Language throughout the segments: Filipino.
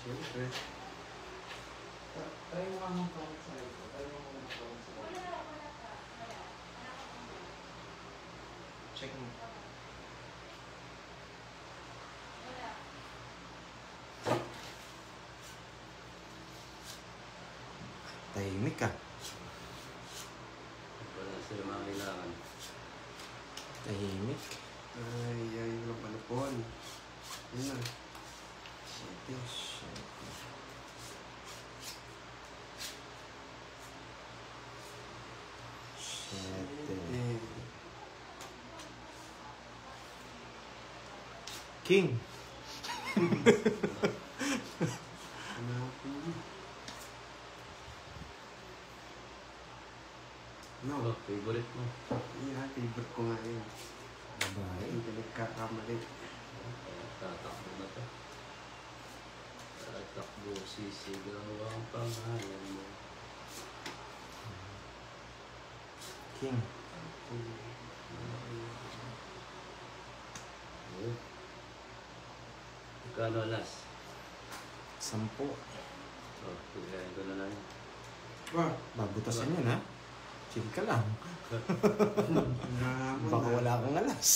Siyempre. Try mo nga mong tawag sa ito. Try mo mong tawag sa ito. Check mo. Tahimik ka. Wala sila mga kailangan. Tahimik. Ay, walang palapon. Yun na. Siyete. King. No. Oh, favorite mo. Yeah, favorite ko nga yun. Babae. Hindi nagkakamali. Tatakbo na to. Tatakbo, sisigaw ang pangalan mo. King. Oh. Magkano alas? 10. Oh, pigayin ko na lang yun. Wah! Babutasan yun ha. Chill ka lang. Naman Baka na. wala kang alas.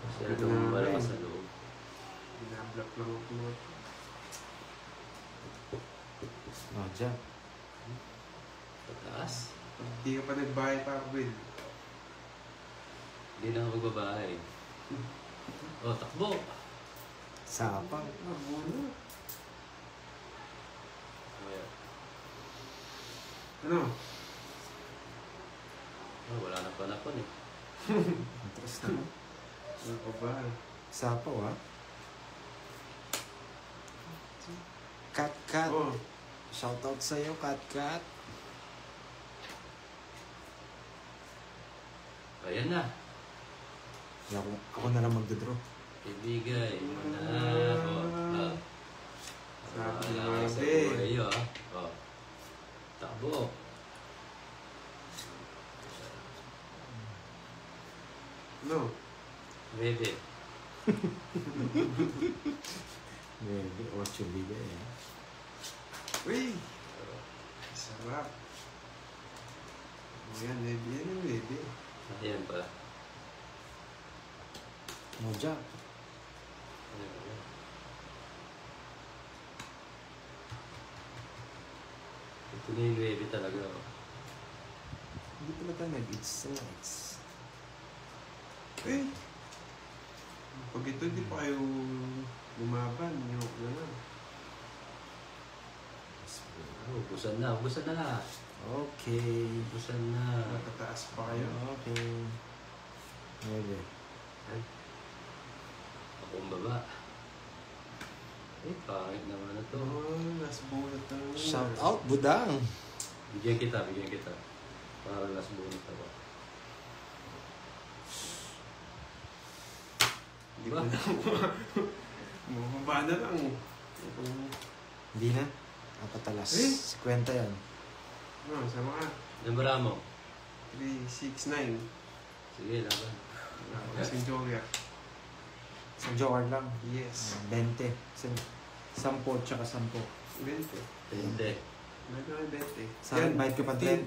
Kasi nung malakas sa loob. Binablock lang ako mo. Oh, dyan. Pataas? Hindi ka pa nagbahay pa ako, Will. Hindi na ako magbabahay. Oh, takbo! Sapang. Muna. Kaya, Ano? oh, wala na panapon eh. Interest na. Ano ka ba? Sapaw ha. Kat. Oh, Shoutout sa'yo, Kat. Ayan na. Ako na lang magdodraw. Ibigay mo na. Oh, Sabi wala nga, kayo sa be. buhay yun, ah. Oh. Takbo. no. Bebe. Maybe 8 bigay eh. Uy! Sarap. O yan, baby. Yan yung baby. Ayan pala. Moja. Ayan. Ito na yung bebe talaga. Oh. Hindi pala tayo nag-it's nice. Eh! Pag ito, di pa kayo lumaban. Yung naman. Oh, ubusan na lahat. Okay. Ubusan na. Nakataas pa kayo. Okay. Maybe. Ay. Ako ang baba. Eh, pangit naman na to. Oh, last bullet na. Shout out, Budang. Bigyan kita. Para last bonus ako. Di ba? Mababa na lang. Hindi na. Kapatalas. Eh? 50 yan. No, sama ka. Nambara mo. 3, 6, 9. Sige, laban. Kasi Joya. Sa Joker lang. Yes. 20. 10 tsaka 10. 20. Hindi. Meron na 20. Sa akin, bayad ko pa 30.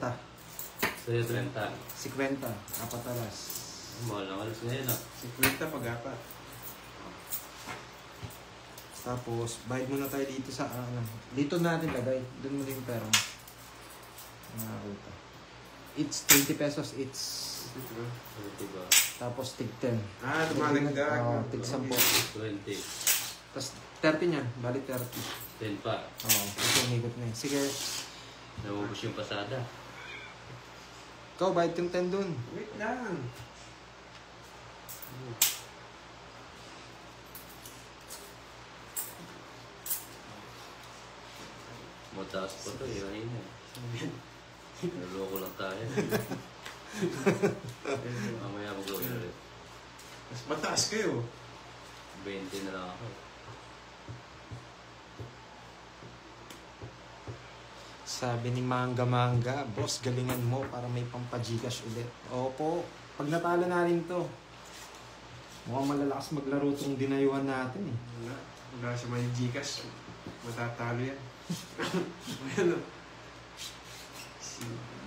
Sa'yo 30. 50. Kapatalas. Mahal ng alas ngayon ah. 50 pag-apat. Tapos, bayad muna tayo dito sa ano. Dito natin lagay. Doon mo din yung pera mo. Nakakita. It's 20 pesos. It's Ito. Ano ito ba? tapos tig 10. Ah, tumalagdag. Oo, tig 10. 20. Tapos 30 niyan. Bali 30. 10 pa. Oo. Ito umigot na yun. Sige. Naubos yung pasada. Ikaw, bayad yung 10 dun. Wait lang. Mataas pa to eh. Ayun eh. Naloko lang tayo. Mamaya mag-gawin ulit. Mas mataas kayo. 20 na lang ako. Sabi ni Manga, boss, galingan mo para may pampagigas ulit. Opo, pag natalo na rin to, Mukhang malalakas maglaro tong dinayuhan natin eh. Wala siya may Gcash. Matatalo yan. Ano?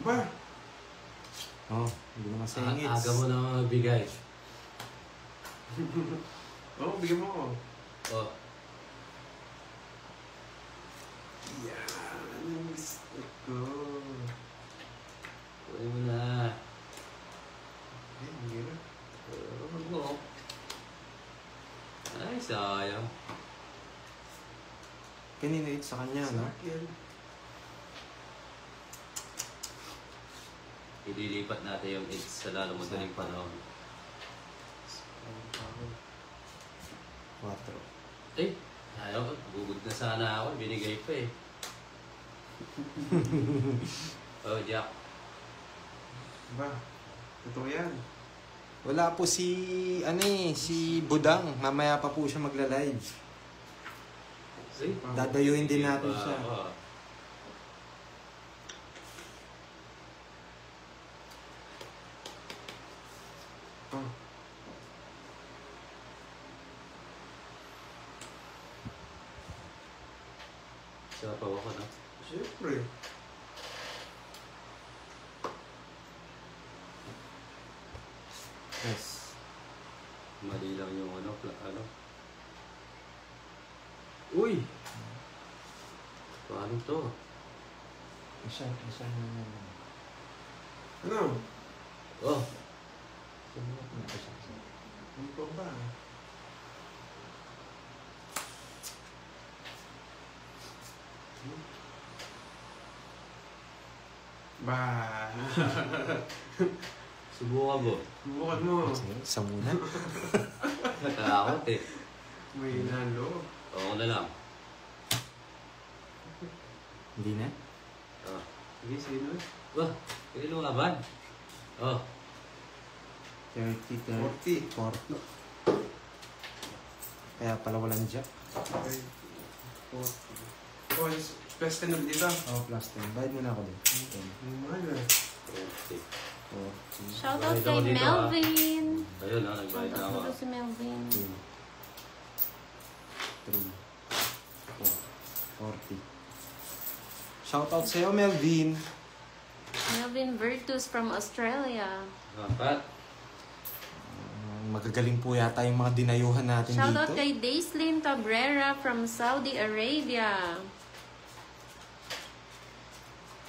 Ba? Oh, hindi naman singits. Aga mo na magbigay. Oo, bigyan mo ako. Oh. Yan. Gusto ko. Kunin mo na. Ay, hindi na. Huwag mo. Ay, sayang. Kanina ito sa kanya, no? Sakyan. Ililipat natin yung AIDS sa lalo madaling panahon. 4. Eh, ayaw. Bugod na sana ako. Binigay pa eh. Oh, Jack. Ba? Totoo yan. Wala po si, si Budang. Mamaya pa po siya magla-live. See? Dadayuhin din natin siya. Oh. Oh. Sapaw ako, no? Siyempre. Yes. Mali lang yung ano. Uy! Paano to? Isa. Ano? Oh! Ano pa ba? Ba? Subukan mo. Bukan mo. Isa muna. Natakot eh. May nalo. Oo na lang. Hindi na? Oh. Sige, sino? Wah! Pwede lumaban. Oh. 30, 40. 40. Kaya pala walang jack. Okay. 40. Oh, plus 10 ulit dito. Oh, plus 10. Bayad muna ako din. Ang mahal ah. 40. 40. Shoutout Bayad ako kay dito, ah. Melvin. Ayun ha, nagbayad na ako. Shoutout si Melvin. 2, 3, 4, 40. Shoutout sa'yo, Melvin. Melvin Virtus from Australia. Apat. Magagaling po yata yung mga dinayuhan natin Shoutout dito. kay Daislin Cabrera from Saudi Arabia.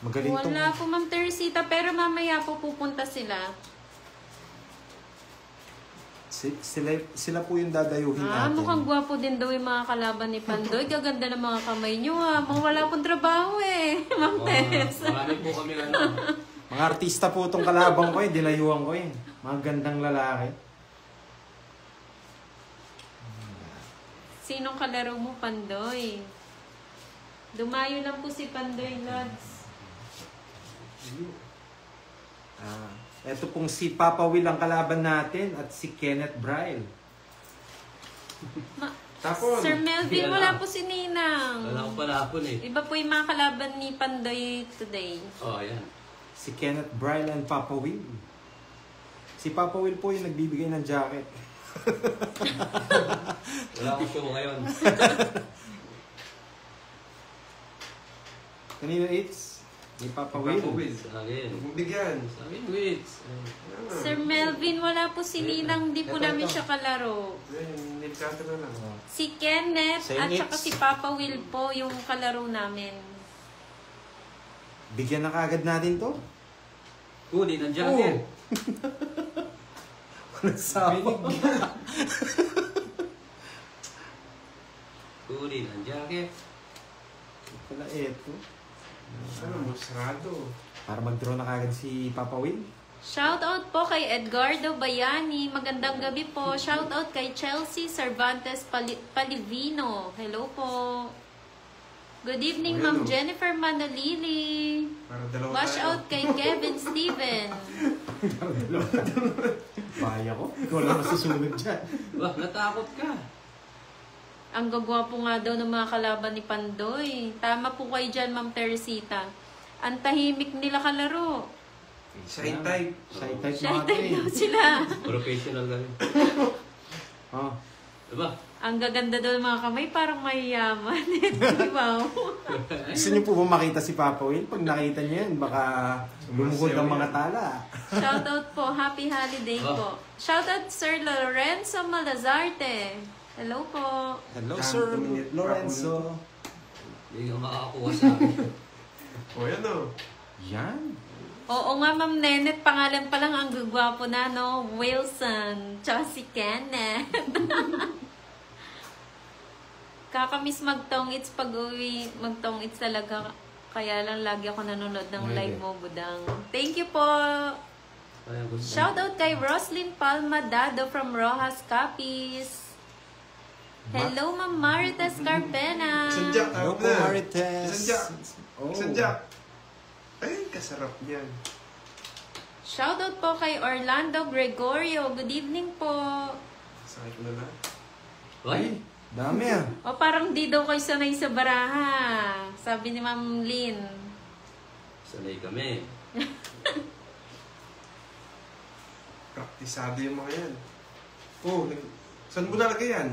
Magaling tong... Wala po Ma'am Teresita, pero mamaya po pupunta sila. Sila po yung dadayuhin natin. Mukhang gwapo din daw yung mga kalaban ni Pandoy. Gaganda ng mga kamay nyo ha. Mga wala pong trabaho eh. Ma'am Teres. Marami po kami ano. Mga artista po itong kalabang ko eh. Dinayuhan ko eh. Mga gandang lalaki. Sinong kalaro mo, Pandoy? Dumayo lang po si Pandoy Lods. Ito pong si Papa Will ang kalaban natin at si Kenneth Bryle. Tapon. Sir Melvin, Wala. wala po si Ninang. Wala akong palapon eh. Iba po yung mga kalaban ni Pandoy today. Oh, ayan. Si Kenneth Bryle and Papa Will. Si Papa Will po yung nagbibigay ng jacket. Wala akong show ngayon. Kanina it's ni Papa Will. Sa akin. Bigyan. Sa akin, wait. Sir Melvin, wala po si Ninang. Di po Ito, namin ito. siya kalaro. Ayun, nilkato na lang. Si Kenneth Same at saka hits. si Papa Will po yung kalaro namin. Bigyan na kagad natin to. Kunin ang jacket. Nagsama. Kunin ang jacket. Pala eto. Ano, masarado. Para mag-draw na kagad si Papa Will. Shoutout po kay Edgardo Bayani. Magandang gabi po. Shoutout kay Chelsea Cervantes Palivino. Hello po. Good evening, Ayan, Ma'am oh. Jennifer Manalili. Para dalawa Watch tayo. out kay Kevin Steven. Baya ko. Ikaw lang masusunod dyan. Wah, natakot ka. Ang gagwapo nga daw ng mga kalaban ni Pandoy. Tama po kayo dyan, Ma'am Teresita. Ang tahimik nila kalaro. Shy type. Shy type Shy mga type to daw eh. sila. Professional ka rin. Oh. Diba? Ang gaganda daw ng mga kamay, parang mayayaman. Di ba? Gusto niyo po ba makita si Papa Will? Pag nakita niyo yan, baka lumuhod ang mga tala. Shoutout po. Happy holiday po. Shoutout Sir Lorenzo Malazarte. Hello po. Hello, Sir Lorenzo. Hindi ka makakakuha sa akin. O, yan o. Yan. Oo nga, Ma'am Nenet. Pangalan pa lang ang gagwapo na, no? Wilson. Tsaka si Kenneth. Kakamiss magtong-its pag-uwi. Magtong-its talaga. Kaya lang lagi ako nanonood ng live mo, Budang. Thank you po. Kaya gusto. Shoutout kay Roslyn Palmadado from Rojas Capiz. Hello, Ma'am Marites Carpena. Isang jack, Hello tawag po, na. Marites. Isang jack. Oh. Isang jack. Ay, kasarap niyan. Shoutout po kay Orlando Gregorio. Good evening po. Sakit ko na lang. Ay, Dami ah. O parang di daw kayo sanay sa baraha. Sabi ni Ma'am Lynn. sanay kami. Praktisado yung mga yan. Oh, saan mo nalagay yan?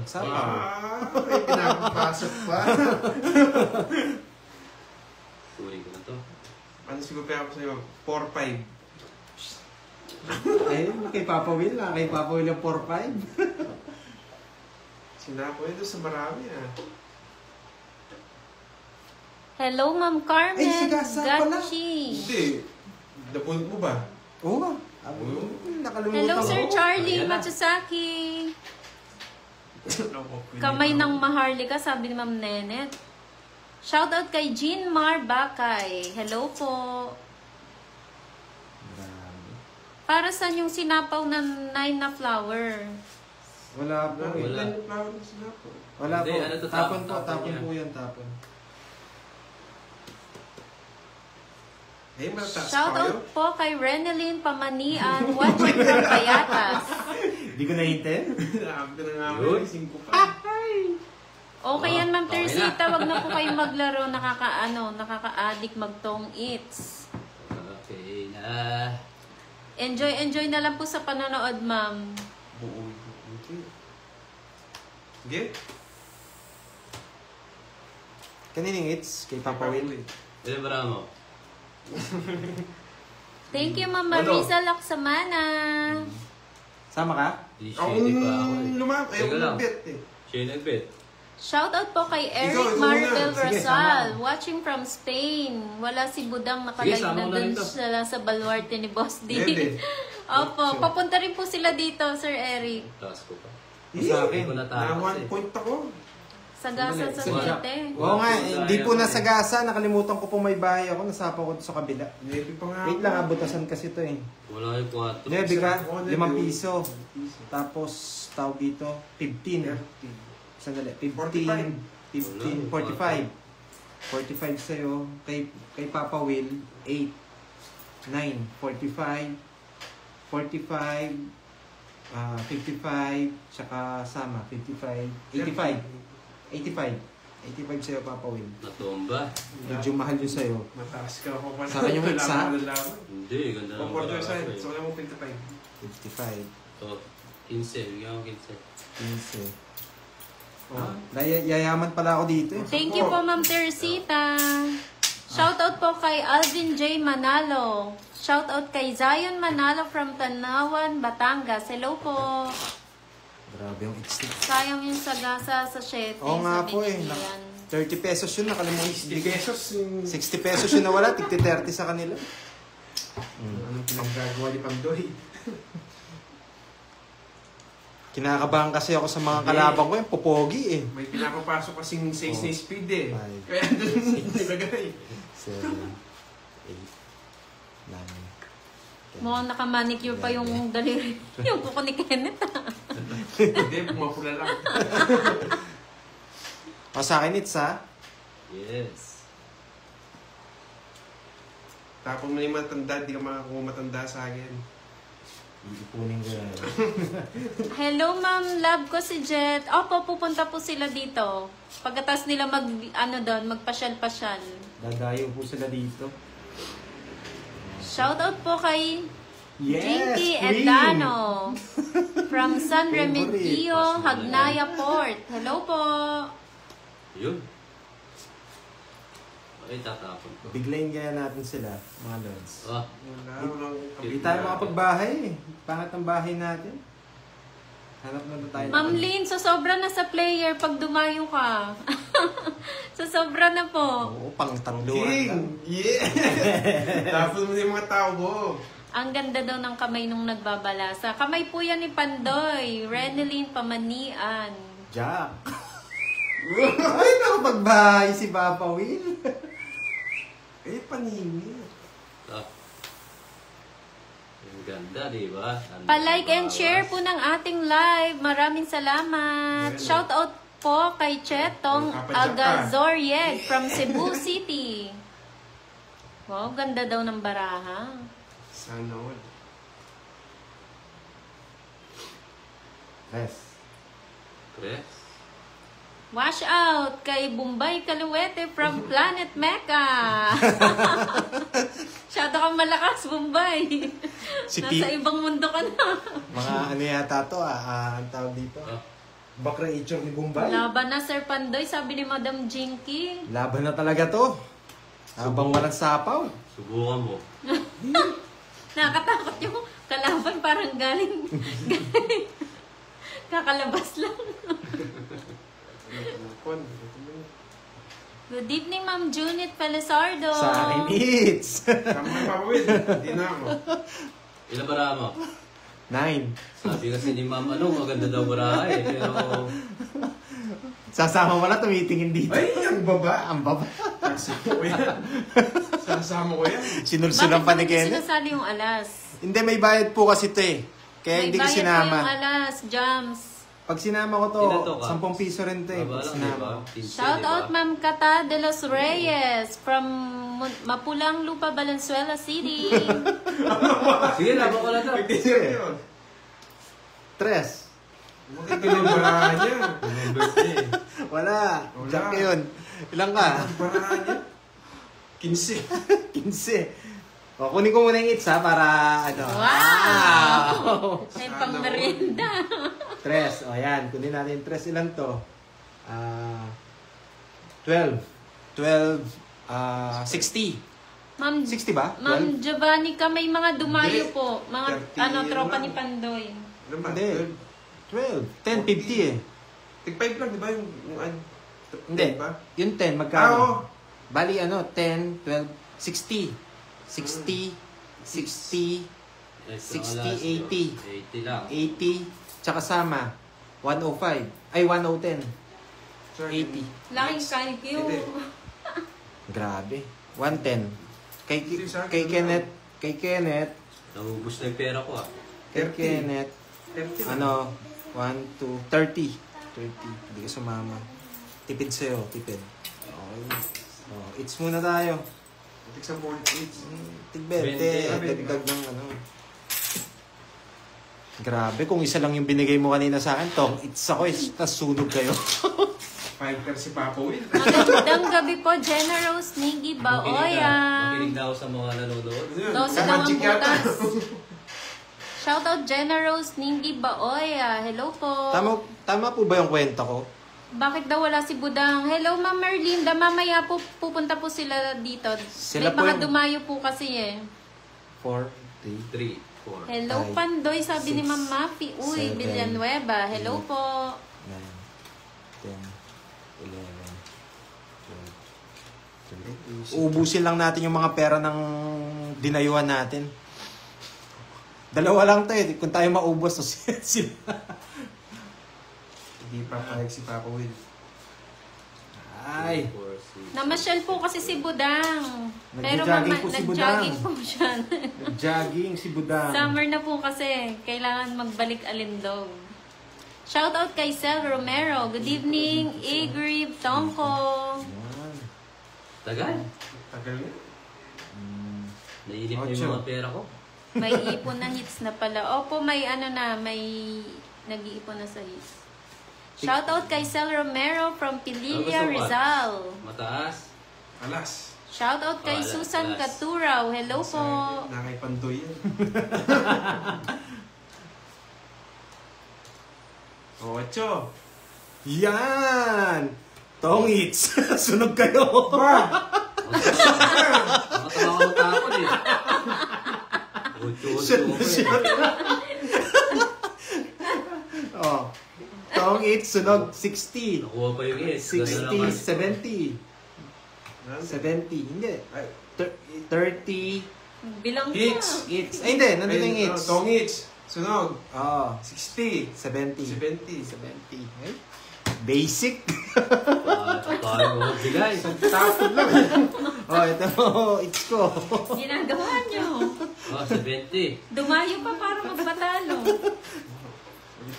Sapa. May pinapapasok pa. Tuloy ko na to. Ano siguro kaya ako sa'yo? 4-5. Ay, kay Papa Will ah. Kay Papa Will ang 4-5. Sinapo yun doon sa marami ah. Hello, Ma'am Carmen. Ay, si Gasa pala. Gachi. Hindi. Napulot mo ba? Oo. Nakalimutan Hello, ko. Sir Charlie Ayan na. Matsusaki. Kamay ng Maharlika, sabi ni Ma'am Nenet. Shoutout kay Jean Mar Bakay. Hello po. Grabe. Para saan yung sinapaw na 9 na flower? Wala po. Wala. Wala. Flower na sinapo. Wala po. Hindi, ano to, Tapon po. tapon Tapon yan. po yan. Tapon. Eh, mataas pa kayo? Shoutout po kay Renelyn Pamanian, watching from Payatas. Hindi ko nahintin. Sabi ko na nga Yun. may 5 pa. Okay yan, Ma'am Okay Teresita. Wag na po kayo maglaro. Nakaka-addict magtong eats. Okay na. Enjoy na lang po sa panonood, Ma'am. Buo. Okay. Sige. Kanining hits? Kay Papa Will. Ilan ba mo? Thank you, Ma'am Ano? Marisa Laksamana. Sama ka? Di Ako shady pa ako eh. lumap. Ayaw Teka ko lang. mag-bet eh. Siya yung nag-bet. Shoutout po kay Eric ikaw Maribel muna. Sige, Rosal, sama. watching from Spain. Wala si Budang nakalive Sige, sama na ko na dun rin to. sila sa baluarte ni Boss D. Pwede. Opo, papunta rin po sila dito, Sir Eric. Taas ko pa. Sa Hindi akin. ko Na natapos 1 eh. point ako. Sagasa sa Sa- Sete. Oo nga, hindi po nasa gasa. Nakalimutan ko po may bahay ako. Nasapa ko sa kabila. Nebi pa nga. Wait lang, abutasan kasi to eh. Wala yung 4. Nebi ka, Oo, 5 nebi. piso. Tapos, tawag dito, 15. Sandali, 15, 15, 45. 45 sa'yo. Kay Papa Will, 8, 9, 45, 45, 55, tsaka sama, 55, 85. 85 sa'yo, Papa Will. Natumba. Medyo mahal yun sa'yo. Mataas ka ako pa. Sa akin yung isa? Hindi, ganda ng Comfort bala your ko side. eh. So, alam mo 55. 55, So, 15. Bigyan ko 15. 15. Oh, yayaman pala ako dito eh. Thank you po, Ma'am Teresita. Shoutout po kay Alvin J. Manalo. Shoutout kay Zion Manalo from Tanawan, Batangas. Hello po. Grabe yung XT. Sayang yung sagasa sa 7. Oo nga po eh. Sabi ni Ian. 30 pesos yun, nakalimutan. 60 pesos yung... 60 pesos yun nawala, tigti 30 sa kanila. Anong pinagagawa ni Pandoy? Kinakabahan kasi ako sa mga kalabang ko, yung popogi eh. May pinapapasok kasing 6 na speed eh. Five. Kaya doon nilagay. 7, 8, 9, 10. Mukhang nakamanicure pa yung daliri. Yung kuko ni Kenneth. Hindi, pumapula lang. O sa akin, it's ha? Yes. Tapos may matanda, di ka makakuha matanda sa akin. Iipunin ko yan. Hello, Ma'am. Love ko si Jet. Opo, pupunta po sila dito. Pagkatas nila magpasyal-pasyal. Dadayo po sila dito. Shoutout po kay Jinky Queen. Edano from San Favorite. Remigio, Hagnaya Port. Hello po. Yun. Ay, tatapon ko. Biglayin kaya natin sila, mga lods. Ah, Walang Hindi tayo makapagbahay eh. Pangat ang bahay natin. Hanap na tayo. Ma'am Lynn, so sobra na sa player pag dumayo ka. So sobra na po. Oo, pang tatluhan King! lang. Yeah! Tapos mo yung mga tao ko. Ang ganda daw ng kamay nung nagbabalasa. Kamay po yan ni Pandoy. Reneline Pamanian. Jack. Ay, nakapagbahay si Papa Will. Eh, paningin. ah. Ang ganda, di ba? Pa-like and share po ng ating live. Maraming salamat. Bueno. Shout out po kay Chetong Nakapadyak ka. Agazorieg from Cebu City. Wow, ganda daw ng baraha. Sana all. Yes. Press. Wash out kay Bombay Caluete from Planet Mecca. Shout out kang malakas, Bombay. Si Nasa P- ibang mundo ka na. Mga ano yata to ang tawag dito. Ah. Bakreature ni Bombay. Laban na, Sir Pandoy, sabi ni Madam Jinky. Laban na talaga to. Habang walang sapaw. Subukan mo. Nakakatakot yung kalaban, parang galing. Kakalabas lang. Good evening, Ma'am Junit Felizardo. Sa akin, it's. Sama yung papawid. Hindi na ako. Ilan bara mo? 9. Sabi kasi ni Ma'am, maganda daw bara eh. Pero, Sasama mo na tumitingin dito. Ay, ang baba. Ang baba. Sasama ko yan. Sasama ko yan. Sinulsulan pa ni Bakit Kenneth. sinasali yung alas? Hindi, may bayad po kasi ito eh. Kaya May hindi ko bayad po yung sinama. alas, Jams. Pag sinama ko to, Ilan to ka? 10 piso rin to eh. baba Pag lang, di sinama ba? ko. 15, Shout di ba? out Ma'am Cata de los Reyes from Mapulang Lupa, Valenzuela City. Sige, laban ko lang to. Pagkisip yun. 3. Bakit kinabarahan niya? Wala. Wala. Jack yun. Ilang ka? Barahan niya? 15. 15. O, kunin ko muna yung hits ha, para ano. Wow! May pang-merienda. 3. O, yan. Kunin natin 3. Ilan to? 12. 12. 60. Ma'am, 60 ba? 12? Ma'am Giovanni ka, may mga dumayo Hindi. po. Mga 30 tropa lang. ni Pandoy. Ano ba? Hindi. 12. 10, 50 eh. Tig-5 lang, di ba? Yung ano? Hindi. Ba? Yung 10, Ah, oo. magkano? Bali, 10, 12, 60. 60, 60, Extra 60, alas, 80. 80 lang. 80, tsaka sama. 105. Ay, 1010. Sir, 80. Laking kalkyo. Hindi. Grabe. 110. Kay, Hindi, sa akin, kay ano Kenneth, kay Kenneth, Naubos na yung pera ko ah. kay 30. Kenneth, 30. 1, 2, 30. 30. Hindi ka sumama. Tipid sa'yo, tipid. Okay. Oh, it's muna tayo. Tig sa board eats. Tigbente. 20. Dagdag ng ano. Grabe, kung isa lang yung binigay mo kanina sa akin, tong it's ako, tas sunog kayo. Fighter si Papa Will. Magandang gabi po, Generous Niggy Baoya. Makinig na ako sa mga nanonood. Dosa daw ang butas. Shoutout Generous Ninggi Baoya. Hello po. Tama po ba yung kwenta ko? Bakit daw wala si Budang? Hello, Ma'am Merlinda. Mamaya po pupunta po sila dito. Sila May po mga yung- dumayo po kasi eh. 4, 3, 3, 4. Hello, Five, Pandoy. Sabi ni six, Ma'am Mapi. Uy, 7, Villanueva. Hello 8. po. 9, 10, 11, 12. Uubusin lang natin yung mga pera ng dinayuhan natin. 2 lang tayo. Kung tayo maubos, so sila. Hindi pa payag si Papa Will. Ay. 4, 6. Namasyal po kasi si Budang. Pero Nagja-jogging po si nag-jogging Budang. po siya. Jogging si Budang. Summer na po kasi. Kailangan magbalik alindog. Shoutout kay Sel Romero. Good evening, Igrib Tongko. Yan. Tagal. Tagal niya. Nainip na Ocho. yung mga pera ko. May ipon na hits na pala. Opo, may may nag-iipon na sa hits. Shoutout kay Sel Romero from Pililla, Gusto mo ba? Rizal. Mataas. Alas. Shoutout kay Wala, Susan last. Caturaw. Hello po. Nakay Pandoy yan. O, 8. Yan! Tongits! Sunog kayo! Nakatawa ko tapon eh. Shit na Ucho-ucho shit. Oh. Tongits, sunog 60. Nakuha pa yung hits. 60, 70. 70, hindi. Ay, 30 Bilang hits. hits. Ay, hindi. Nandun yung hits. Tongits. Sunog. Oh, 60. 70. 70. 70. Ay, basic. Tayo mo bigay. Tapon lang. Oh, ito. It's ko. ginagawa nyo. Oh, 70. Dumayo pa para magpatalo.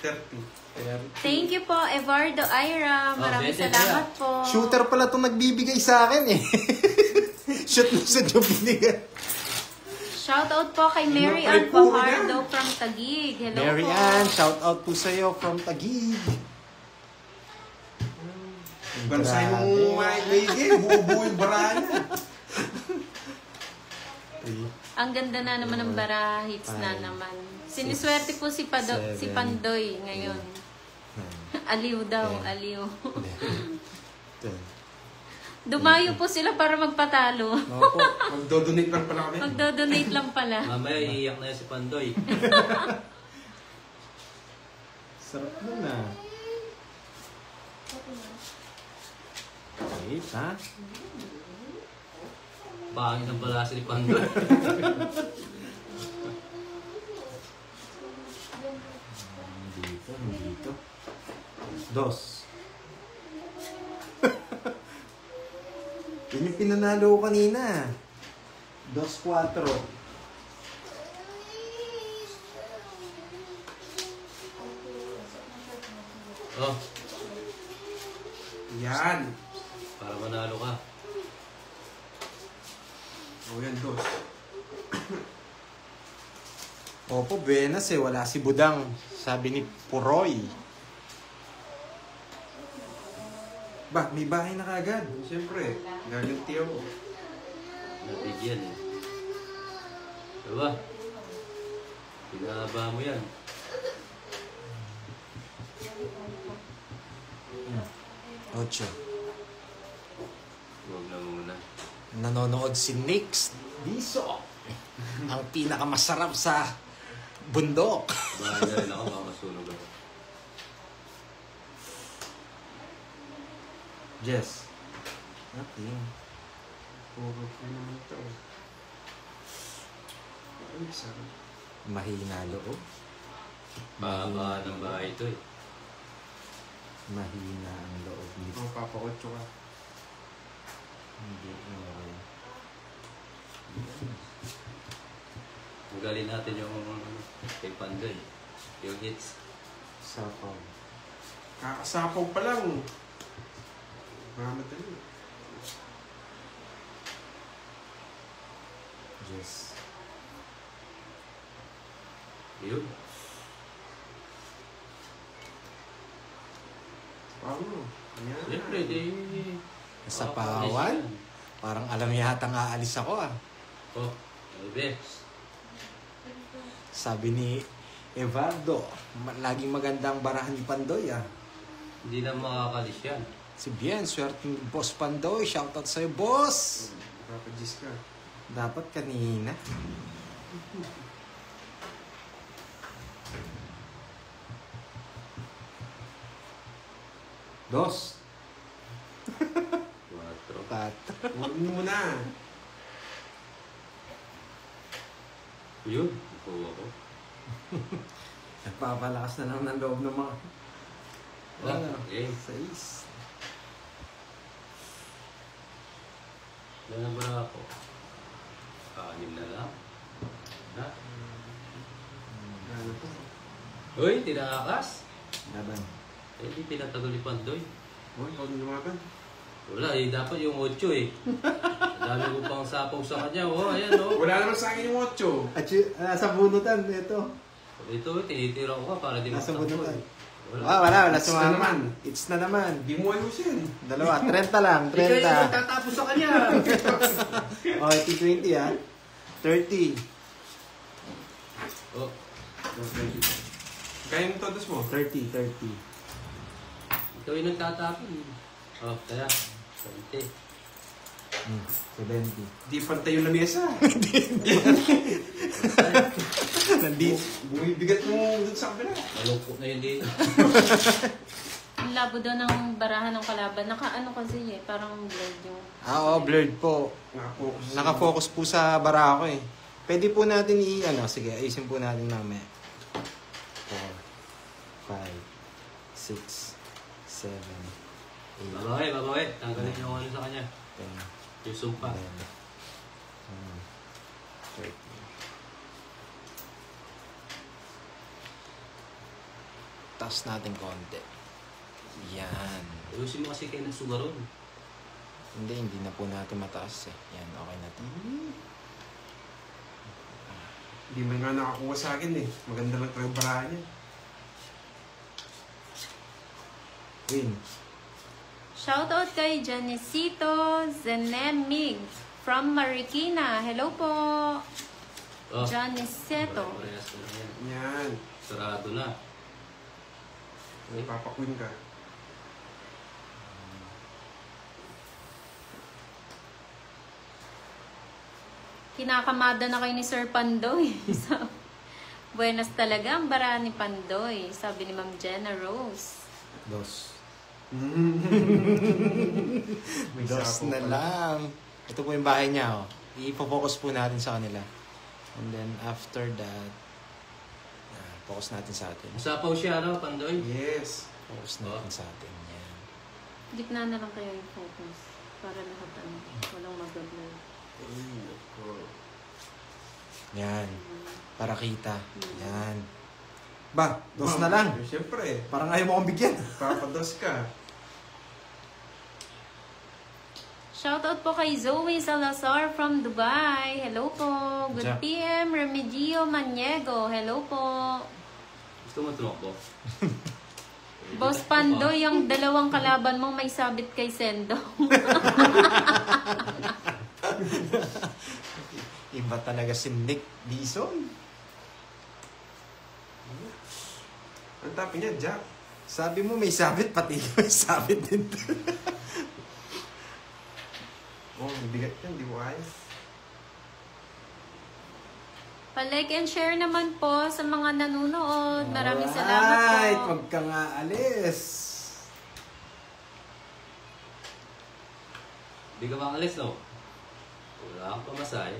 30. Thank you po, Evardo Ira. Maraming bete salamat po. Shooter pala itong nagbibigay sa akin eh. Shoot na sa yung binigay. Shoutout po kay Mary Ann Puro Fajardo from Taguig. Hello Mary po. Ann, shout out po sa'yo from Taguig. Bansay mong maigay. Buo-buo yung barahan. Ang ganda na naman ng bara hits na naman. Siniswerte po si Pandoy ngayon. Aliw daw, aliw. Dumayo po sila para magpatalo. Opo. Magdodonate lang pala kami. Magdo-donate lang pala. Mamaya iiyak na yan si Pandoy. Sarap nun ah. Wait ha. Pangit ang balasa ni Pandoy. Dito. Dos. Yun yung pinanalo ko kanina. 2-4. Oh, Yan. para manalo ka. O, yan, 2. Opo, buenas eh. Wala si Budang. Sabi ni Puroy. Ba, may bahay na kagad. Siyempre, galing tiyo ko. Nabigyan eh. Diba? Pinahaba mo yan. Ocho. Huwag na muna. Nanonood si Nix Diso. Ang pinakamasarap sa bundok. Bahay na rin ako, baka masunog ako. Jess. Nothing. Puro ko naman ito. Ay, sarap. Mahina loob. Mahaba ng bahay ito eh. Mahina ang loob nito. Ang papa-8 ka. Hindi. Magaling natin yung kay Pandoy. Yung hits. Sapaw. Kakasapaw pa lang. Mamadali. Jess. Yun. Paano? Yan. Siyempre, di... Sa pawan? Parang alam yata nga aalis ako ah. Oh, best. Sabi ni Evardo, laging magandang barahan ni Pandoy ah. Hindi na makakalis yan. Si Bien, swerte ni Boss Pandoy. Shoutout sa'yo, boss! Papa-gis ka. Dapat kanina. Dos. 4. Kat. Huwag mo muna. Yun, nakuha ko. Nagpapalakas na lang ng loob ng mga... Oh, okay. 6. Yan na ba ako? 6 na lang. Ha? Ano po? Uy, tinakas. Laban. Eh, di pinatago ni Pandoy. Huwag, huwag lumaban. Wala, eh, dapat yung 8 eh. Dami ko pang sapaw sa kanya. Oh, ayan, oh. Wala naman sa akin yung 8. At nasa bunutan, ito. Ito, tinitira ko ka para di Nasa magtakbo. bunutan. Wala It's na sumama. naman. It's na naman. Di mo ayos yan. Dalawa, 30 lang, Ikaw yung 30. tatapos sa kanya. Okay, T20 ah. 30. Oh, Kaya yung todos mo. 30. ikaw yung nagtatapon. Oh, kaya. 20. 70. Di pantay yung lamesa. Nandito. Bumibigat mo dun sa kabila. Malungkot na yun din. Ang labo daw ng barahan ng kalaban. Naka-ano kasi eh, parang blurred yung... Oo, blurred po. Nakapokus. Nakafocus po sa bara ko eh. Pwede po natin sige, ayusin po natin mamaya. 4, 5, 6, 7, 8, Babae. Tanggalin yung ano sa kanya. 10, Yung sumpa. 11, 13. Taas natin konti. Yan. Ayusin mo kasi kayo ng sugaron. Hindi na po natin mataas eh. Yan, okay na to. Hindi man nga nakakuha sa akin eh. Maganda lang talaga barahan niya. Win. Shoutout kay Janicito Zenemig from Marikina. Hello po. Oh. Janicito. Parehas ko na yan. Yan. Sarado na. May papakwin ka. Kinakamada na kayo ni Sir Pandoy. Buenas talaga ang bara ni Pandoy, sabi ni Ma'am Jenna Rose. Dos. May Dos sapo na pala. lang. Ito po yung bahay niya. Oh. I-focus po natin sa kanila. And then after that, focus natin sa atin. Masapaw siya, ano, Pandoy? Yes. Focus natin sa atin. Yan. Gitna na lang kayo yung focus para lahat walang mag-blur. Ay, nako. Yan. Para kita. Yan. Ba, dos na lang. Siyempre. Parang ayaw mo akong bigyan. Papados ka. Shoutout po kay Zoe Salazar from Dubai. Hello po. Good Diyan. PM, Remedio Maniego. Hello po. Gusto mo tumakbo? Boss Pandoy, yung dalawang kalaban mo may sabit kay Sendo. Iba talaga si Nick Dizon. Ang tapi niya, Jack. Sabi mo may sabit, pati may sabit din. Oh, bigat yan. Di mo kaya. Pa-like and share naman po sa mga nanonood. Maraming salamat po. Alright, huwag ka nga alis. Hindi ka makalis, no? Wala kang pamasahe.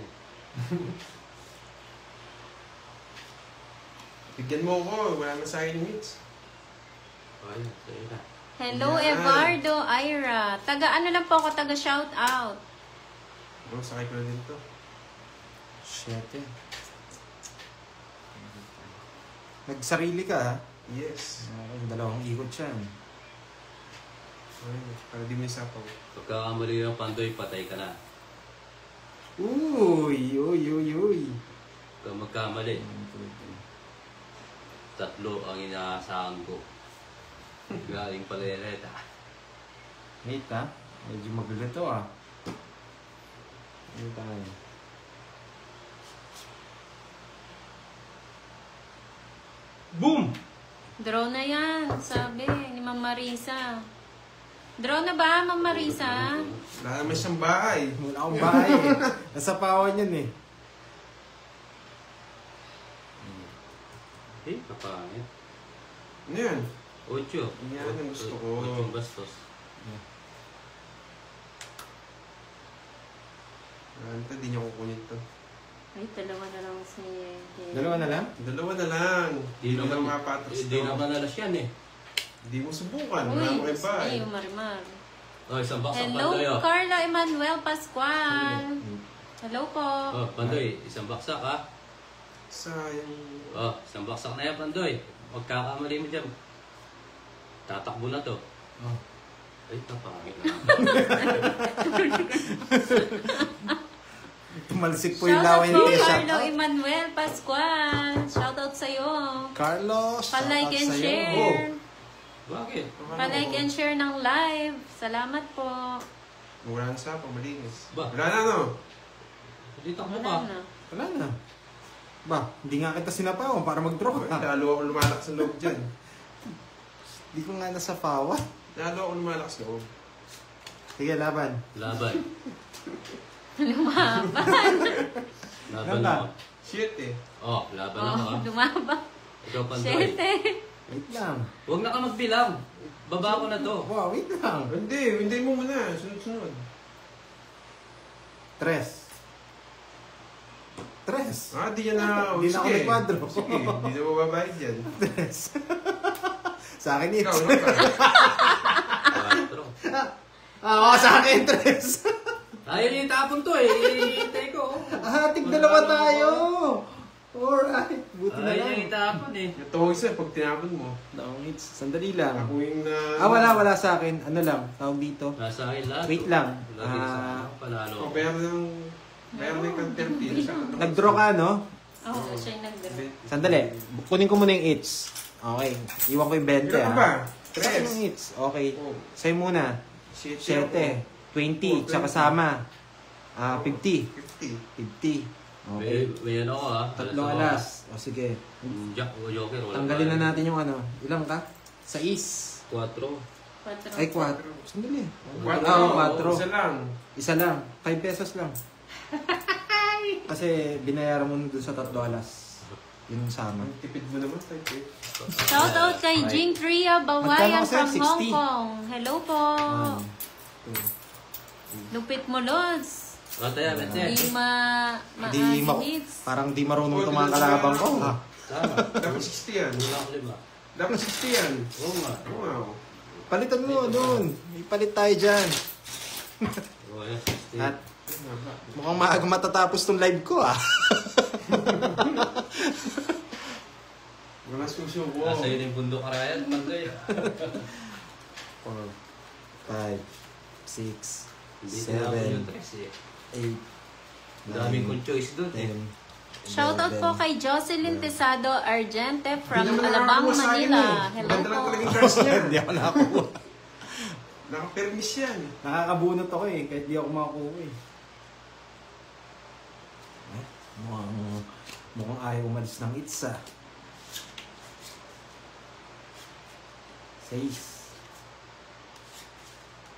Bigyan mo ko. Wala na sa akin yung hits. Ayun, sa'yo na. Hello, Yan. Evardo Ira. Taga ano lang po ako, taga shout out. Oh, sakay ko na din to. Shit eh. Nagsarili ka ha? Yes. Dalawang ikot siya. Ay, para di mo isapaw. Pagkakamali ng Pandoy, patay ka na. Uy. Pag magkamali, 3 ang inaasahan ko. Galing palereta. Wait ha? Medyo magulo to ah. Ano tayo? Boom! Draw na yan, sabi ni Ma'am Marisa. Draw na ba, Ma'am Marisa? Wala naman siyang bahay. Wala akong bahay eh. Nasa pawan yun eh. Eh, kapangit. Ano yan? 8. Yan ang gusto ko. 8 bastos. Ito, di niya kukunin to. Ay, dalawa na lang si... Dalawa na lang? Dalawa na lang. Di Hindi naman, na mapatos Hindi naman alas yan eh. Hindi mo subukan. Wala Uy, mo kayo bahay. ay, Marimar. Oh, isang box ang Hello, Pandoy, oh. Carla Emmanuel Pascual. Hello po. Oh, Pandoy, isang baksak ha. Sayang. Oh, isang baksak na yan, Pandoy. Huwag kakamali mo dyan. Tatakbo na to. Oh. Ay, kapangit na. Tumalsik po yung Shoutout laway po, ni Tessa. Carlo Emmanuel Pascual. Shoutout sa'yo. Carlos, Pa-like and sa'yo. share. Bakit? Pa-like and share ng live. Salamat po. Wala na sa pamalinis. Ba? Wala na, no? Hindi takbo Wala ka. na. Wala na. Ba, hindi nga kita sinapawan para mag-draw ka. Lalo ako lumalakas sa loob dyan. Hindi ko nga nasa pawa. Lalo ako lumalakas sa loob. Sige, laban. Laban. Lumaban. Laban Ganda. ako. Shit eh. Oh, laban Oh, ako ah. lumaban. Ikaw Pandoy. Siyete. Wait lang. Huwag na ka magbilang. Baba ko na to. Wow, wait lang. Hindi mo muna. Sunod-sunod. Tres. Di yan na. Hindi na ako Sige. nagkwadro. Sige, hindi na mababayad yan. Tres. Sa akin, Ikaw, it's. ano ka? 4. Sa akin, tres. Ayaw niyo itapon to eh. Hihintay ko. Tig dalawa tayo. Alright. Buti na Ayaw lang. niyo itapon eh. Ito isa, pag tinapon mo. Long hits. Sandali lang. Ako yung na... Wala sa akin. Ano lang, tawag dito. Nasa akin lahat. Wait lang. Lagi sa akin. Panalo O, ako. Meron ng kang 30. Nag-draw ka, no? Oo, siya yung nag-draw. Sandali. Kunin ko muna yung hits. Okay. Iwan ko yung 20, Ilan ka ba? Sa akin yung hits. Okay. Oh, Sa'yo muna. 7. 20. Sa kasama. 50. 50. 50. Okay. May ano ako ah. Tatlong alas. O sige. Jack o Joker. Wala Tanggalin pa. na natin yung ano. Ilang ka? 6. 4. Ay, 4. Sandali. 4. 4. Isa lang. Isa lang. 5 pesos lang. Kasi binayaran mo doon sa 3 alas. Yun yung sama. Ang tipid mo naman, type eh. Shout out kay Jing Tria Bawayan Magkano from ka, sir? Hong 60? Kong. Hello po. 1, 2. Lupit mo, Lods. Rataya, Betset. Hindi Di hits. parang di marunong tumang kalabang ko. Ha? Tama. Dapat 60 yan. Wala ko 5. Dapat 60 yan. Oo nga. Wow. Palitan mo doon. May palit tayo dyan. Oo, yan. 60. At mukhang maaga matatapos tong live ko Wala susuko. Nasa yun yung bundok karayan. Pandoy. 4, 5, 6, Hindi na ako 7, yung tres eh. 8, Ang daming kong choice doon eh. 10, Shout out po kay Jocelyn Tesado Argente from Hindi naman Alabang, nakakuha sa akin Manila. eh. Hello Ganda lang po. talagang cards niya. Hindi ako nakakuha. Nakapermis yan. Nakakabunot ako eh, kahit di ako makakuha eh. Mukhang ayaw umalis ng itsa. 6.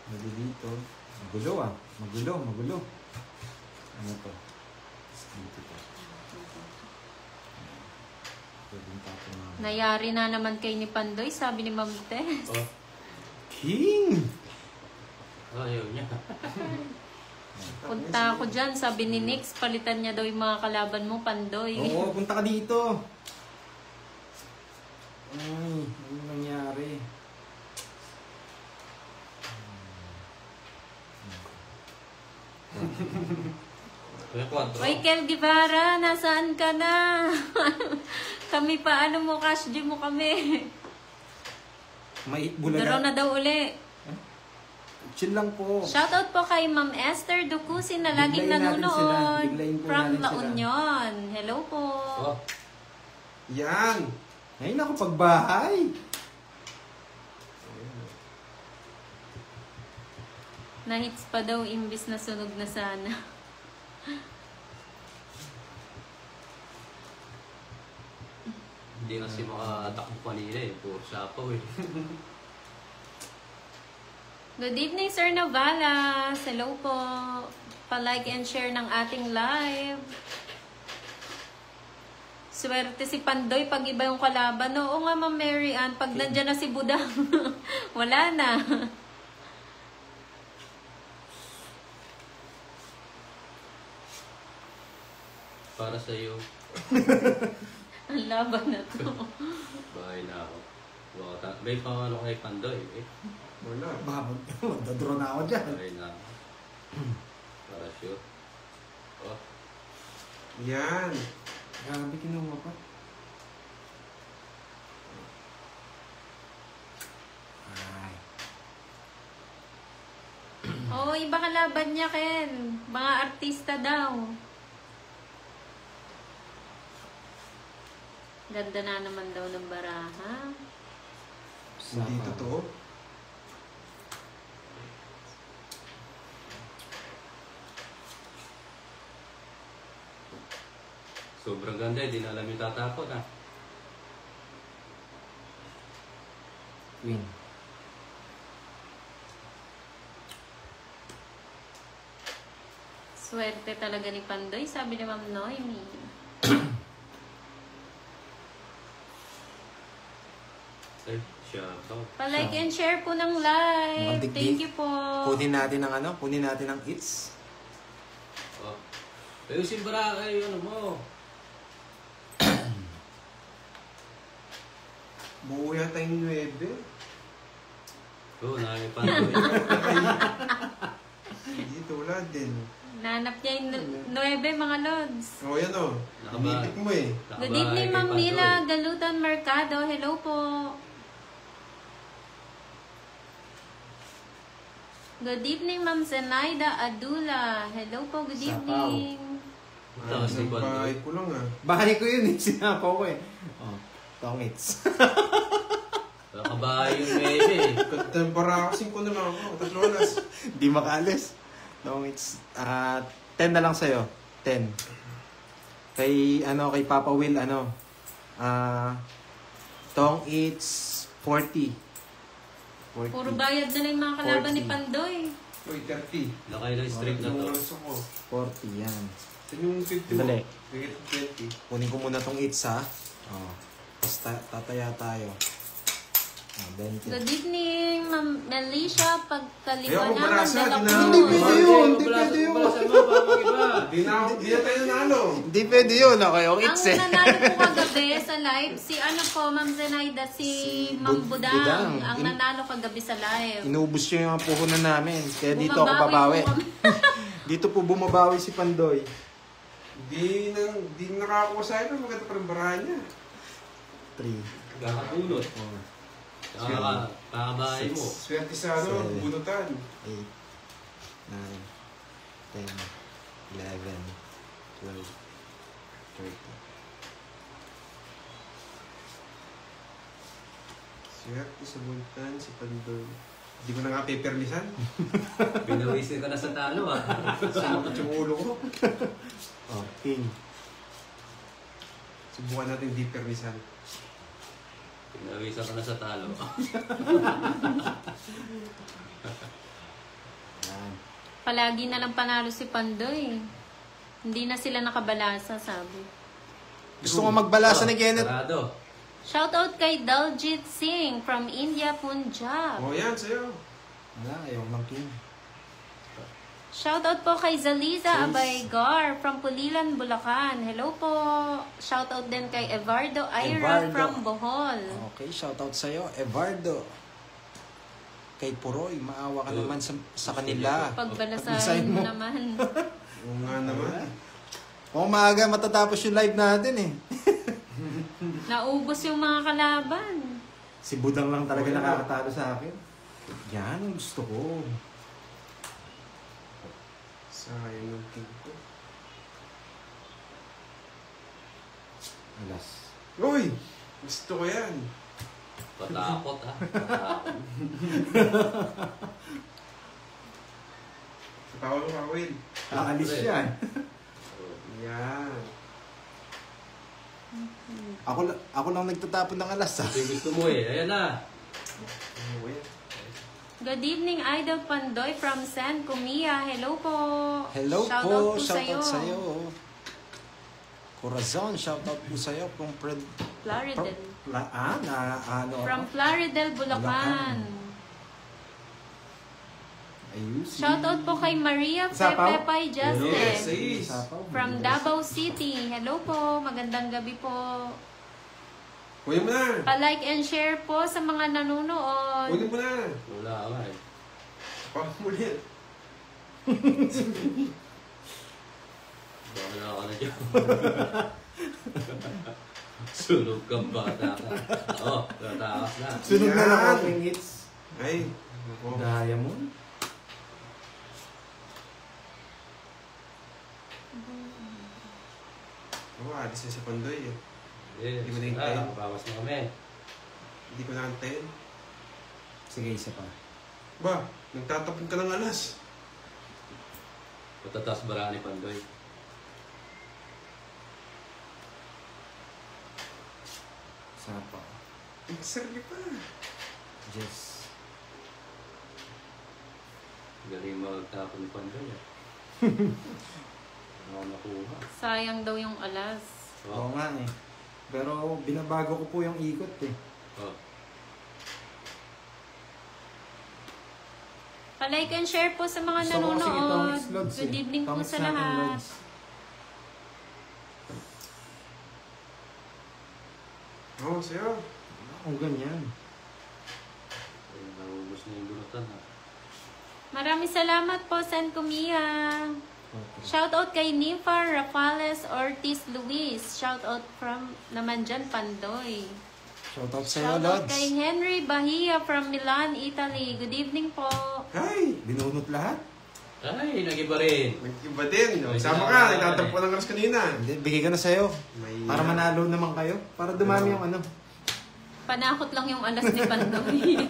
Dito. Magulo ah. Magulo. Ano to? Dito to. Pwedeng tapon na. Nayari na naman kay ni Pandoy, sabi ni Ma'am Tess. Oh, King! ayaw niya. Punta ako dyan, sabi ni Nix, palitan niya daw yung mga kalaban mo, Pandoy. Oo, punta ka dito. Ay, ano nangyari? May 4. Michael Guevara, nasaan ka na? Kami pa, ano mo, cash mo kami. May Daro bulaga. na daw uli. Chill lang po. Shoutout po kay Ma'am Esther Ducusin na laging Biglayin natin nanonood. sila. Biglayin po From natin La sila. Union. Hello po. Oh, Yan. Ngayon ako pagbahay. Na-hits pa daw imbis na sunog na sana. hindi kasi makatakbo kanina eh. Puro sapaw eh. Good evening, Sir Navalas. Hello po. Pa-like and share ng ating live. Swerte si Pandoy pag iba yung kalaban. Oo nga, Ma'am Mary Ann. Pag nandyan na si Budang, wala na. Para sa'yo. Ang laban na to. Bahay na ako. May pang ano kay Pandoy eh. Wala. Baka magdadraw na ako dyan. Bahay na ako. Para sure. Oh, Yan. Grabe, kinuha pa. Ay. Oo, iba kalaban niya, Ken. Mga artista daw. Ganda na naman daw ng baraha. Hindi Sapaw. totoo. Sobrang ganda, hindi na alam yung tatapon ah. Queen. Swerte talaga ni Pandoy, sabi ni Ma'am Noemi. Eh, shoutout. Pa-like and share po ng live. Mga digdig. Thank you po. Kunin natin ang ano? Kunin natin ang its. Oh. Ayusin bara kayo, ano mo? Buo yata yung 9. Oo, nakakay Pandoy. Dito wala din. Nanap niya yung 9 mga lods. O yan o. Nakaba- Inipit mo eh. Good evening, Ma'am Mila Galutan Mercado. Hello po. Good evening, Ma'am Zenaida Adula. Hello po, good Sapaw. evening. Ito, si Ang bahay Pandoy. ko lang ah. Bahay ko yun eh. Sinapaw ko eh. Oh, tongits. Nakabahay yung bebe eh. Temporakasin ko na lang ako. 3 oras. Di makaalis. Tongits. 10 na lang sa'yo. 10. Kay Papa Will, tongits 40. 40. Puro bayad na lang yung mga kalaban ni 40. Pandoy. Uy, 30. Nakailang streak na to. Yung oras ako. 40 yan. Ito yung 50 mo. Dali. Bigit 20. Kunin ko muna tong its ha. Oh. Tapos tataya tayo. 20. Good evening, Ma'am Melisha. Ayoko, Pagkaliwanag barasa, ng ginagawa. Hindi pwede yun, hindi Balasan pwede yun. mo, balasan mo, bakit ba? Di na tayo nanalo. Hindi pwede yun. Okay, yung Ang its eh. nanalo po kagabi sa live, si Ma'am Zenaida, si Ma'am Budang. Budang. Ang nanalo kagabi sa live. Inubos nyo yung mga puhunan namin. Kaya dito ako babawi. po kami. Dito po bumabawi si Pandoy. Di nakakuha sa akin. Maganda pa rin barahan niya. 3, Kakatulot. 4, Kakabahay mo. Swerte sa Seven. bunutan. 8, 9, 10, 11, 12, 13. Swerte sa bunutan, si Pandoy. Hindi ko na nga paperlisan. Binawisin ka na sa talo ah. Sumakot yung ulo ko. Oh, king. Subukan natin di perlisan. Binawisin ka na sa talo. Yan. Palagi na lang panalo si Pandoy. Hindi na sila nakabalasa, sabi. Gusto ko magbalasa ni Kenneth. Sarado. Shoutout kay Daljit Singh from India, Punjab. O yan, sa'yo. Wala, ayaw ng king. Shoutout po kay Zaliza Abaygar from Pulilan, Bulacan. Hello po. Shoutout din kay Evardo Ira Evardo. from Bohol. Okay, shoutout sa'yo, Evardo. Kay Puroy, maawa ka naman sa kanila. Pagbalasahin Pagbasahin mo mo. naman. Oo nga naman. Kung maaga matatapos yung live natin eh. Naubos yung mga kalaban. Si Budang lang talaga Okay na. nakakatalo sa akin. Yan ang gusto ko. Sayang ng king ko. Alas. Uy! Gusto ko yan. Patakot ah. Patakot. Sa Paolo Kawil. Aalis yan. Yan. Ako lang nagtatapon ng alas Ito yung gusto mo eh. Ayan na. Uy. Good evening, Idol Pandoy from San Cumia. Hello po. Hello Shoutout po, shoutout sa'yo. Corazon, shoutout po sa'yo from Plaridel. From Plaridel, Bulacan. Ayusin. Shoutout po kay Maria Sapaw? Pepepay Yes, Justin. sis. From Davao City. Hello po. Magandang gabi po. Kunin mo na. Pa-like and share po sa mga nanonood. Kunin mo na. Wala ka eh. Pamulit. Bahala ka na dyan. Sunog kang bata ka. Oo, tatakas na. Sunod na lang Yan. ako yung hits. Ay. Ako. Diamond. Ako, alis na si Pandoy eh. Eh, Hindi mo na ah, hintayin. bawas na kami. Hindi ko nakantayin. Sige, isa pa. Ba, nagtatapon ka ng alas. Patatas bara ni Pandoy. Isa pa. Sergi pa. Yes. Galing magtapon ni Pandoy. Ano nakuha? Sayang daw yung alas. Oo nga eh. Pero binabago ko po yung ikot eh. Oh. Pa-like and share po sa mga Gusto ko kasi nanonood. Thomas Lods Good eh. evening po Thomas sa natin, lahat. Lods. Oo, sa'yo. Ang ganyan. Ay, naubos na yung bunutan ha. Maraming salamat po, San Kumiya. Okay. Shoutout kay Nifa Rafales Ortiz Luis. Shoutout from naman dyan, Pandoy. Shoutout sa'yo, Shoutout Lods. kay Henry Bahia from Milan, Italy. Good evening po. Hi! Binunot lahat. Ay, nag-iba rin. Nag-iba din. May Sama sinama ka, ka nagtatampo ng alas kanina. Hindi, bigay ko na sa'yo. May... Para manalo naman kayo. Para dumami yung ano. Panakot lang yung alas ni Pandoy.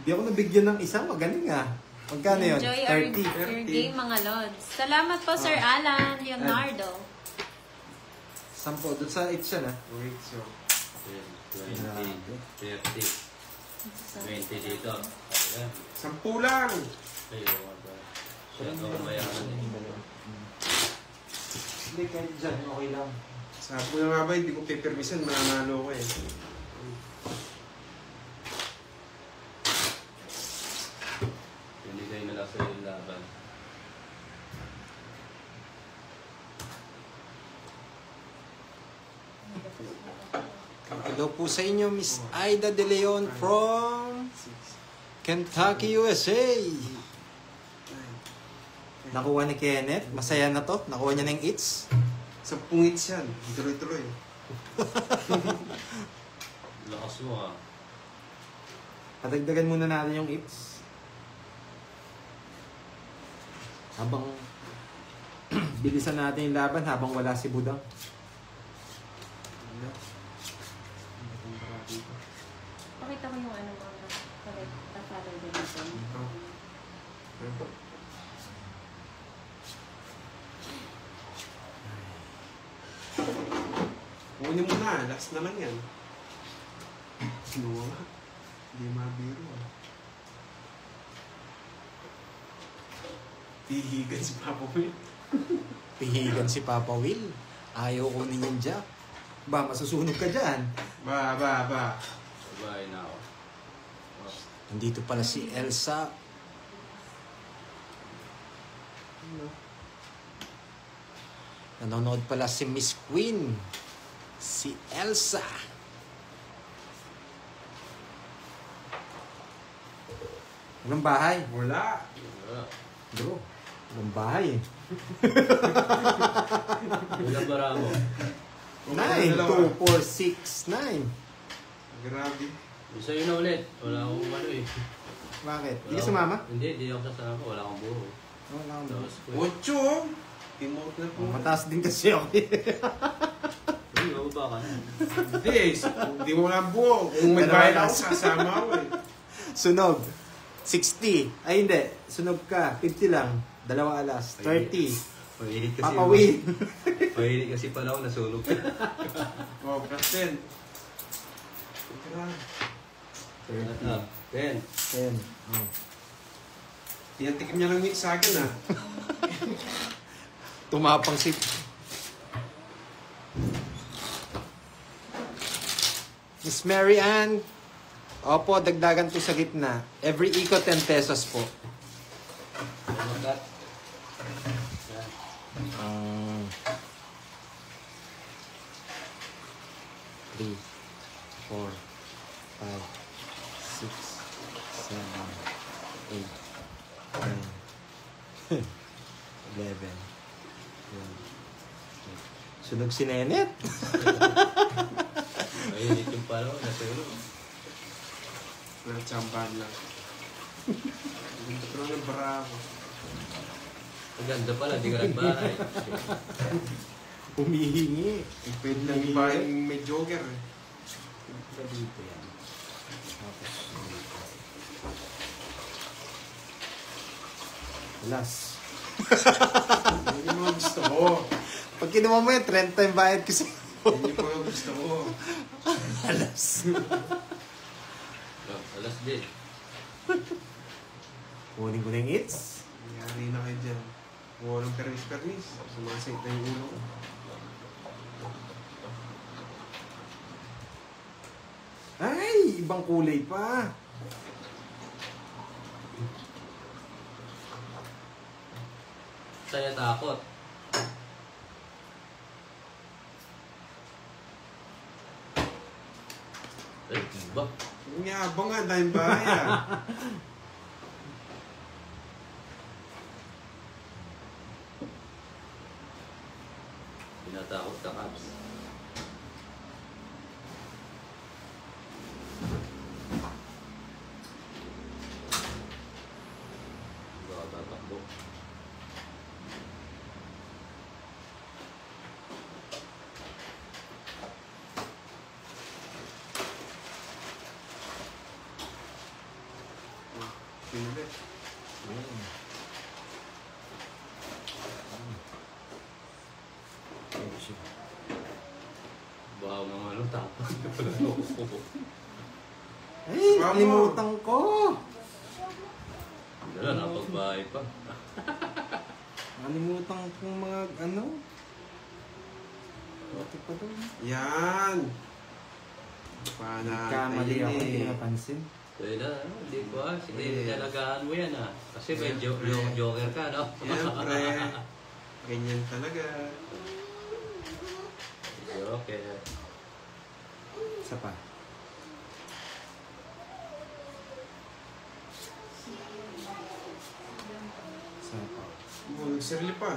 Di ako nabigyan ng isa. Magaling ah. Magkano yun? Enjoy 30. your game, mga lods. Salamat po, Sir Alan Leonardo. 10 doon sa 8 siya na. Wait, so... 20, 30, 20 dito. Ayan. 10 lang! Ayun, wala. Siya ito ang bayaran eh. Hindi, kahit dyan. Okay lang. Sabi ko na nga ba, hindi ko pipirmisan, mananalo ko eh. Hindi kayo nalasa yung laban. Hello po sa inyo, Miss Aida De Leon from Kentucky, USA. Nakuha ni Kenneth. Masaya na to. Nakuha niya ng its. 10 hits yan. Tuloy-tuloy. Lakas mo ha. Padagdagan muna natin yung its. Habang bilisan natin yung laban habang wala si Budang. Pakita ko yung ano mga follow din ito. Kunin mo na, last naman yan. Kinuha nga. Hindi mabiro ah. Pihigan si Papa Will. Pihigan si Papa Will. Ayaw kunin yung jack. Ba, masusunog ka dyan. Ba. Sabay na ako. Nandito pala si Elsa. Nanonood pala si Miss Queen. Si Elsa. Walang bahay. Wala. Wala. Bro, walang bahay eh. Ilang bara mo? 9, 2, 4, 6, 9. Grabe. Isa yun na ulit. Wala akong ano eh. Bakit? Hindi Wala ka akong- sumama? Hindi ako sasama. Wala akong buo. Wala akong Tapos ko. 8 oh. Timote na po. Mataas din kasi ako. Uy, mababa ka na. Hindi mo lang buo. Kung may bayad ako, sasama ako eh. Sunog. 60. Ay hindi. Sunog ka. 50 lang. 2 alas. 30. Pahilig kasi. Papa Will. Pahilig kasi pala ako nasunog. Oh, plus 10. Grabe. 10. 10. Oh. Tinatikim niya lang meat sa akin ah. Tumapang si... Miss Mary Ann. Opo, dagdagan to sa gitna. Every ikot 10 pesos po. Magat. 3, 4, 5, 6, 7, 8, 9, 11, 12. Sunog si Nenet. Pahilig yung pala ako nasunog. Natsambahan lang. Gusto ko lang ng bara ako. Ang ganda pala, di ka nagbahay. Humihingi. Pwede lang iba yung may joker eh. Dito yan. Okay. Alas. Yan yung mga gusto ko. Pag kinuha mo yan, 30 time bayad ko sa'yo. Yan yung mga gusto ko. Alas. Oh, alas din. Kunin ko na yung hits. Yari na kayo dyan. Walang permis. Sumasait na yung ulo ko. Ay, ibang kulay pa. Saya takot. Ay, ba? Ang yabang nga, dahil bayan. Tinatakot ka, Caps. Baka tatakbo. Pinulit. Baka mga ano, tapos ka pala. Ay, Mama. kalimutan ko. Wala, napagbahay pa. Kalimutan kong mga ano. Bakit pa doon? Yan. Paano Kamali ako, hindi napansin. Kaya na, hindi ko sige, nilalagaan mo yan Kasi may joker ka, no? Siyempre. Ganyan talaga. Joker. Isa pa. Isa pa. Nagsarili pa.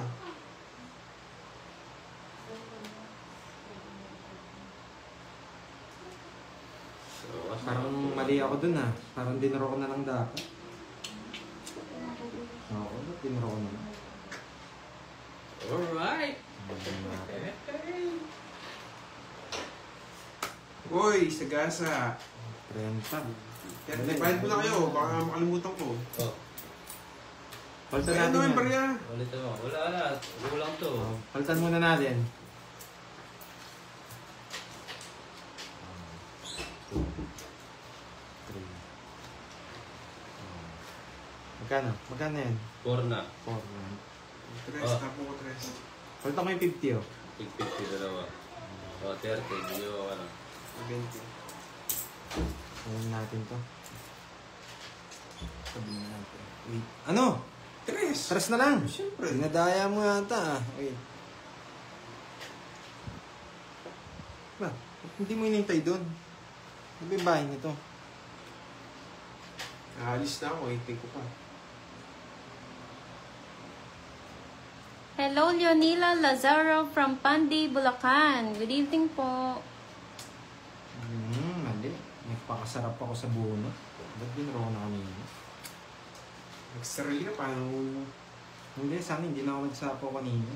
Parang mali ako dun Parang dinaro ko na lang dapat. Oo, dinaro ko na lang. Alright. Uy, sagasa. 30. Bayad mo na kayo, baka makalimutan ko. Oh, Palitan Bayad natin mo yung yan. barya. ulit mo. Wala na. Kulang to. Oh, palitan muna natin. 2, 3. Magkano? Magkano yan? 4 na. 4 na. Tres, Oh. tapo ko tres. Palitan ko yung 50 Big 50 dalawa. O, 30. Hindi ko ano. 20. Ayan natin to. Sabi na natin. Wait. Ano? Tres! Tres na lang. Siyempre. Dinadaya mo yata Wait. Ba? Hindi mo inintay doon. Ano ba yung bahay nito? Aalis na ako, itin ko pa. Hello, Leonila Lazaro from Panday, Bulacan. Good evening po. Mali. Nagpakasarap ako sa bunot. Ba't binuro ko na kanina? Nagsarili ka, paano? Hindi, sana hindi na ako nagsapo kanina.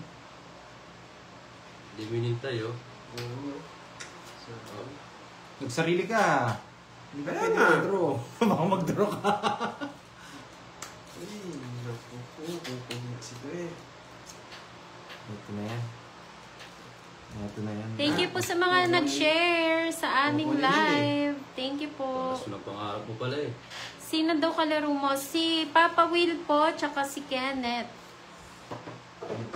Hindi mo inintay, oh. Oo. Nagsarili ka. Hindi ka Kaya pwede nga. mag-draw. Baka mag-draw ka. Ay, naku po, kukulit sila eh. Ito na yan. Ito na yan. Thank you po sa mga nag-share sa aming live. Thank you po. Tapos na pangarap mo pala eh. Sino daw kalaro mo? Si Papa Will po, tsaka si Kenneth.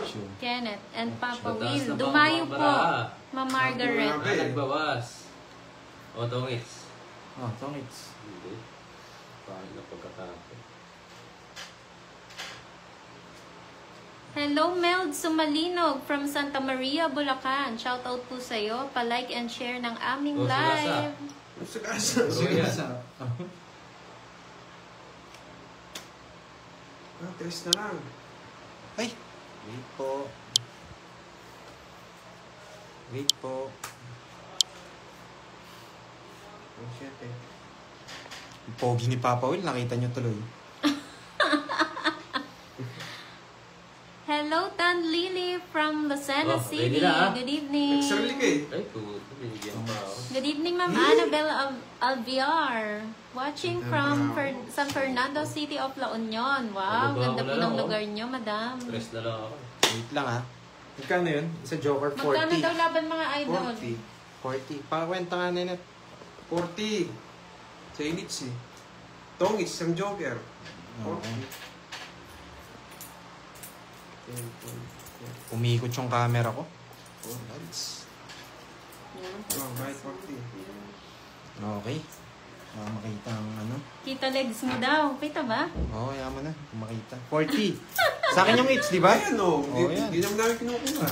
Sure. Kenneth and Papa Mataas Will. na ba Dumayo ang po, baraha? Ma Margaret. Nagbawas. O, tongits. Oh, tongits. Hindi. Pangit na pagkatapos. Hello, Meld Sumalinog from Santa Maria, Bulacan. Shoutout po sa'yo. Pa-like and share ng aming Oh, Sugasa. live. Sagasa. Sige. Tres na lang. Ay! Wait po. Wait po. Oh, shit eh. Yung pogi ni Papa Will, nakita nyo tuloy. Hello, Tan Lily from Lucena Oh, City. ready na, ah? Good evening. Extra ka eh. Ay, puto. Binigyan pa ako. Good evening, Ma'am Annabel Alviar. Watching from San Fernando City of La Union. Wow, Ano ba ganda ako po na lang, ng oh? lugar nyo, madam. Stress na lang ako. Wait lang ha. Magkano yun? Isa Joker, 40. Magkano daw laban mga idol? 40. 40. Pakwenta nga Nenet. 40. Sa inits eh. Tongits, isang joker. Oo. 40. Umikot yung camera ko. Oh, nice. Oh, may 40. Okay. Baka makita ang ano. Kita legs mo daw. Kita ba? Oo, yaman na. Kung makita. 40. Sa akin yung hits, di ba? Ayan o. Oo, yan. Hindi naman namin kinukuha.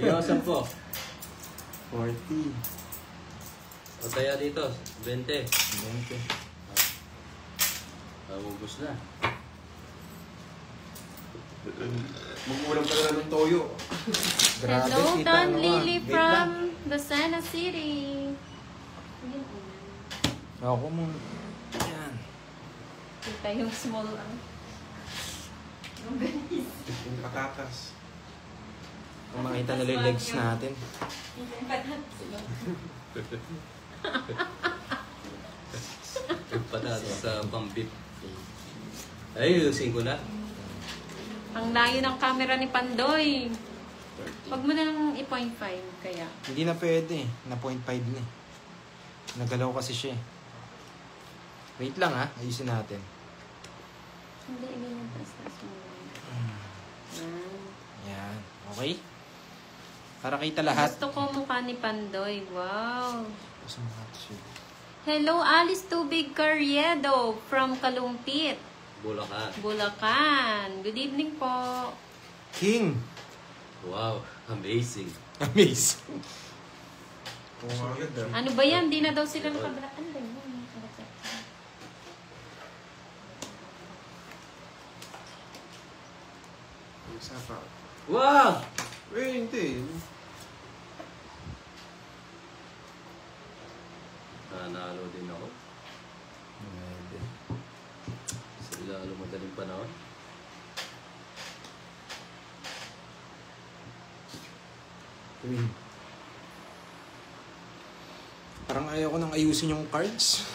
Ikaw, 10. 40. O tayo dito. 20. 20. Ubus na. Magulang ka na ng toyo. Grabe, Hello, kita Tan ano nga. Lily Wait from lang. Lucena City. Ako mo. Yan. Kita yung small lang. Yung patatas. Kung makita nila yung legs natin. Patatas sa pambit. Ay, usin ko na. Ang layo ng camera ni Pandoy. Wag mo na lang i-point 5 kaya. Hindi na pwede. Na 0.5 na eh. Nagalaw kasi siya eh. Wait lang ha. Ayusin natin. Hindi, ganyan. Tas mo. Yan. Okay? Para kita lahat. Gusto ko mukha ni Pandoy. Wow. Gusto mo lahat siya. Hello, Alice Tubig Carriedo from Kalumpit, Bulacan. Bulacan. Good evening po. King. Wow, amazing. Amazing. Oo, agad ah. Ano ba yan? Di na daw sila nakabla. Ano ba yun? Isa pa. Wow! Eh, hindi. Nanalo din ako. Sa lalo madaling panahon. Parang ayaw ko nang ayusin yung cards.